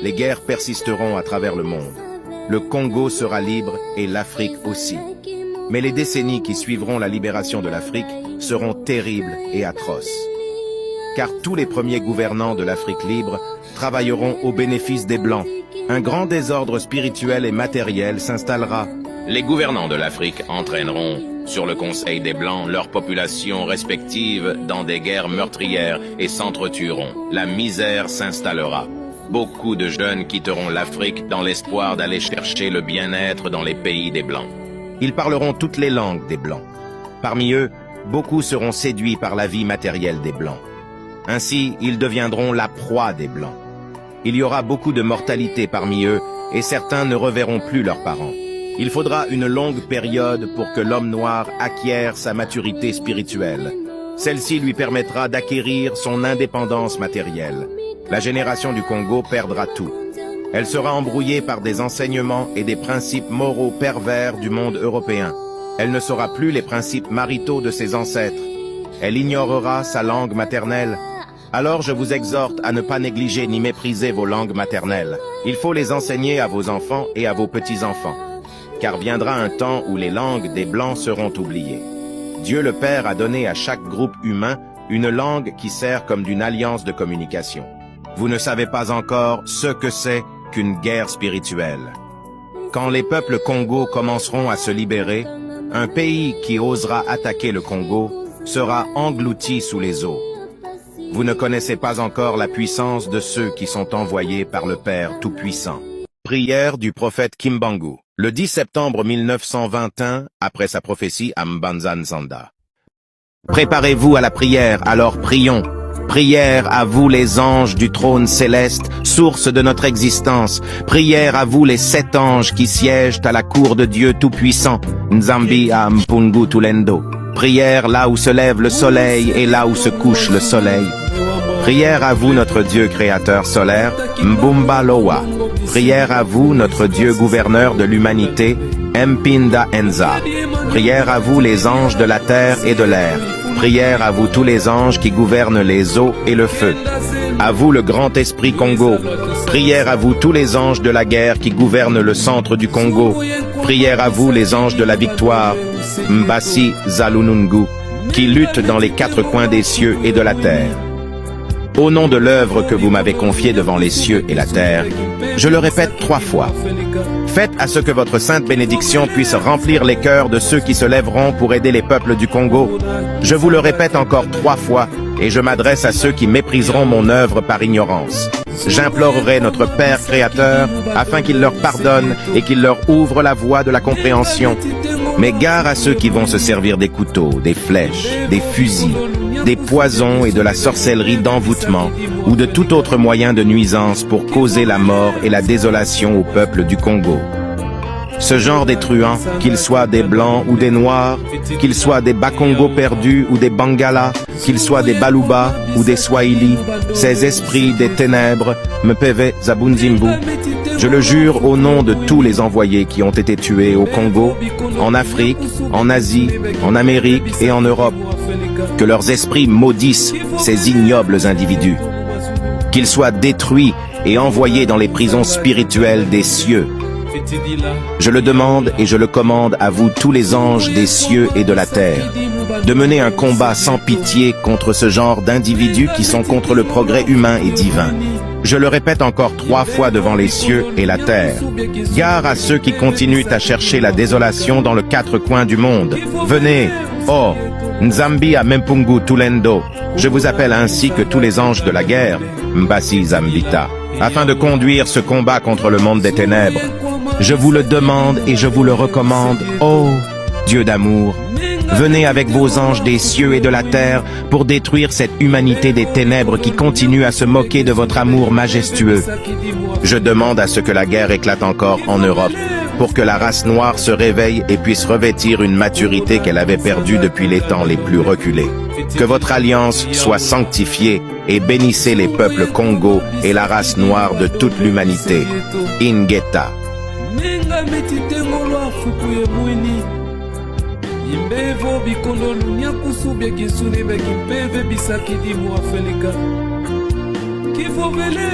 les guerres persisteront à travers le monde. Le Congo sera libre et l'Afrique aussi. Mais les décennies qui suivront la libération de l'Afrique seront terribles et atroces. Car tous les premiers gouvernants de l'Afrique libre travailleront au bénéfice des Blancs. Un grand désordre spirituel et matériel s'installera. Les gouvernants de l'Afrique entraîneront sur le conseil des Blancs leurs populations respectives dans des guerres meurtrières et s'entretueront. La misère s'installera. Beaucoup de jeunes quitteront l'Afrique dans l'espoir d'aller chercher le bien-être dans les pays des Blancs. Ils parleront toutes les langues des Blancs. Parmi eux, beaucoup seront séduits par la vie matérielle des Blancs. Ainsi, ils deviendront la proie des Blancs. Il y aura beaucoup de mortalité parmi eux et certains ne reverront plus leurs parents. Il faudra une longue période pour que l'homme noir acquiert sa maturité spirituelle. Celle-ci lui permettra d'acquérir son indépendance matérielle. La génération du Congo perdra tout. Elle sera embrouillée par des enseignements et des principes moraux pervers du monde européen. Elle ne saura plus les principes maritaux de ses ancêtres. Elle ignorera sa langue maternelle. Alors je vous exhorte à ne pas négliger ni mépriser vos langues maternelles. Il faut les enseigner à vos enfants et à vos petits-enfants. Car viendra un temps où les langues des Blancs seront oubliées. Dieu le Père a donné à chaque groupe humain une langue qui sert comme d'une alliance de communication. Vous ne savez pas encore ce que c'est qu'une guerre spirituelle. Quand les peuples Congo commenceront à se libérer, un pays qui osera attaquer le Congo sera englouti sous les eaux. Vous ne connaissez pas encore la puissance de ceux qui sont envoyés par le Père Tout-Puissant. Prière du prophète Kimbangu. Le 10 septembre 1921, après sa prophétie à Mbanza-Nzanda. Préparez-vous à la prière, alors prions. Prière à vous les anges du trône céleste, source de notre existence. Prière à vous les 7 anges qui siègent à la cour de Dieu Tout-Puissant. Nzambi a Mpungu Tulendo. Prière là où se lève le soleil et là où se couche le soleil. Prière à vous notre Dieu créateur solaire, Mbumba Loa. Prière à vous notre Dieu gouverneur de l'humanité, Mpinda Enza. Prière à vous les anges de la terre et de l'air. Prière à vous tous les anges qui gouvernent les eaux et le feu. À vous le grand esprit Congo. Prière à vous tous les anges de la guerre qui gouvernent le centre du Congo. Prière à vous les anges de la victoire, Mbasi Zalunungu, qui luttent dans les 4 coins des cieux et de la terre. Au nom de l'œuvre que vous m'avez confiée devant les cieux et la terre, je le répète 3 fois. Faites à ce que votre sainte bénédiction puisse remplir les cœurs de ceux qui se lèveront pour aider les peuples du Congo. Je vous le répète encore 3 fois, et je m'adresse à ceux qui mépriseront mon œuvre par ignorance. J'implorerai notre Père Créateur afin qu'il leur pardonne et qu'il leur ouvre la voie de la compréhension. Mais gare à ceux qui vont se servir des couteaux, des flèches, des fusils, des poisons et de la sorcellerie d'envoûtement ou de tout autre moyen de nuisance pour causer la mort et la désolation au peuple du Congo. Ce genre des truands, qu'ils soient des Blancs ou des Noirs, qu'ils soient des Bakongo perdus ou des Bangala, qu'ils soient des Baluba ou des Swahili, ces esprits des ténèbres, Mpeve Zabunzimbu, je le jure au nom de tous les envoyés qui ont été tués au Congo, en Afrique, en Asie, en Amérique et en Europe, que leurs esprits maudissent ces ignobles individus, qu'ils soient détruits et envoyés dans les prisons spirituelles des cieux. Je le demande et je le commande à vous tous les anges des cieux et de la terre, de mener un combat sans pitié contre ce genre d'individus qui sont contre le progrès humain et divin. Je le répète encore 3 fois devant les cieux et la terre. Gare à ceux qui continuent à chercher la désolation dans les 4 coins du monde. Venez, oh, Nzambi a Mpungu Tulendo. Je vous appelle ainsi que tous les anges de la guerre, Mbasi Zambita, afin de conduire ce combat contre le monde des ténèbres. Je vous le demande et je vous le recommande, ô Dieu d'amour. Venez avec vos anges des cieux et de la terre pour détruire cette humanité des ténèbres qui continue à se moquer de votre amour majestueux. Je demande à ce que la guerre éclate encore en Europe, pour que la race noire se réveille et puisse revêtir une maturité qu'elle avait perdue depuis les temps les plus reculés. Que votre alliance soit sanctifiée et bénissez les peuples Congo et la race noire de toute l'humanité. Ingeta. Imbevo bikondo nyakusu bya gisune bya kimpeve bisaki di mwafelika kifo vele